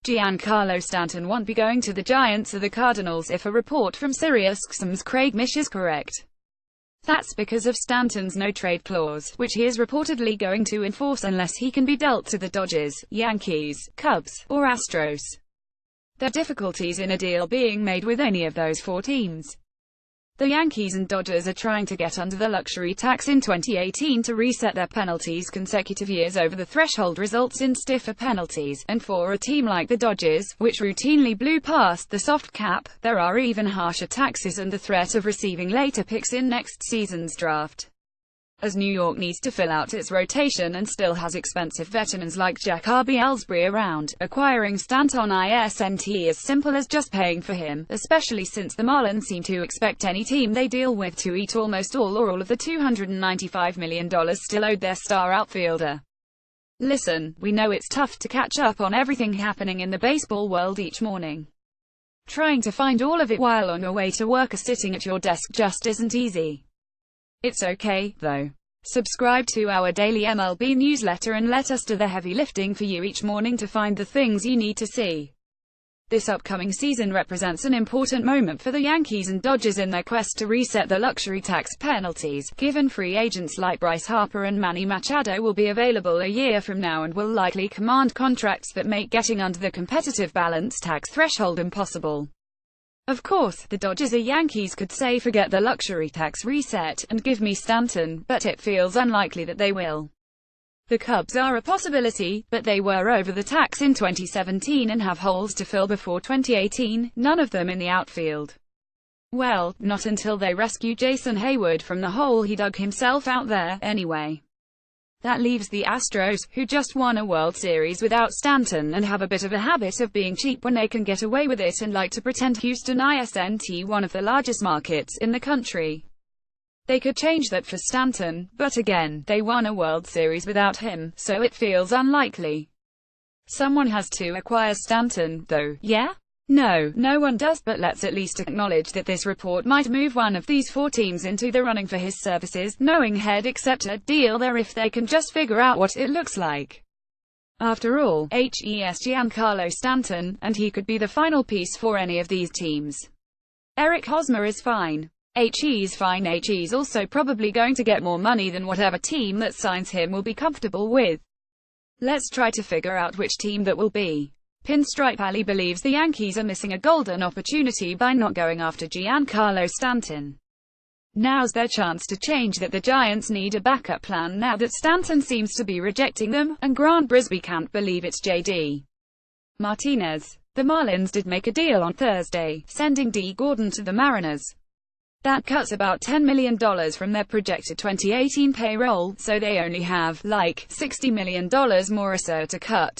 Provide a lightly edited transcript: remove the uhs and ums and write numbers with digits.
Giancarlo Stanton won't be going to the Giants or the Cardinals if a report from SiriusXM's Craig Mish is correct. That's because of Stanton's no-trade clause, which he is reportedly going to enforce unless he can be dealt to the Dodgers, Yankees, Cubs, or Astros. There are difficulties in a deal being made with any of those four teams. The Yankees and Dodgers are trying to get under the luxury tax in 2018 to reset their penalties. Consecutive years over the threshold results in stiffer penalties, and for a team like the Dodgers, which routinely blew past the soft cap, there are even harsher taxes and the threat of receiving later picks in next season's draft. As New York needs to fill out its rotation and still has expensive veterans like Jack Ellsbury around, acquiring Stanton isn't as simple as just paying for him, especially since the Marlins seem to expect any team they deal with to eat almost all or all of the $295 million still owed their star outfielder. Listen, we know it's tough to catch up on everything happening in the baseball world each morning. Trying to find all of it while on your way to work or sitting at your desk just isn't easy. It's okay, though. Subscribe to our daily MLB newsletter and let us do the heavy lifting for you each morning to find the things you need to see. This upcoming season represents an important moment for the Yankees and Dodgers in their quest to reset the luxury tax penalties, given free agents like Bryce Harper and Manny Machado will be available a year from now and will likely command contracts that make getting under the competitive balance tax threshold impossible. Of course, the Dodgers or Yankees could say forget the luxury tax reset, and give me Stanton, but it feels unlikely that they will. The Cubs are a possibility, but they were over the tax in 2017 and have holes to fill before 2018, none of them in the outfield. Well, not until they rescue Jason Hayward from the hole he dug himself out there, anyway. That leaves the Astros, who just won a World Series without Stanton and have a bit of a habit of being cheap when they can get away with it and like to pretend Houston isn't one of the largest markets in the country. They could change that for Stanton, but again, they won a World Series without him, so it feels unlikely. Someone has to acquire Stanton, though, yeah? No, no one does, but let's at least acknowledge that this report might move one of these four teams into the running for his services, knowing he'd accept a deal there if they can just figure out what it looks like. After all, he's Giancarlo Stanton, and he could be the final piece for any of these teams. Eric Hosmer is fine. He's fine. He's also probably going to get more money than whatever team that signs him will be comfortable with. Let's try to figure out which team that will be. Pinstripe Alley believes the Yankees are missing a golden opportunity by not going after Giancarlo Stanton. Now's their chance to change that. The Giants need a backup plan now that Stanton seems to be rejecting them, and Grant Brisbee can't believe it's J.D. Martinez. The Marlins did make a deal on Thursday, sending D. Gordon to the Mariners. That cuts about $10 million from their projected 2018 payroll, so they only have, like, $60 million more or so to cut.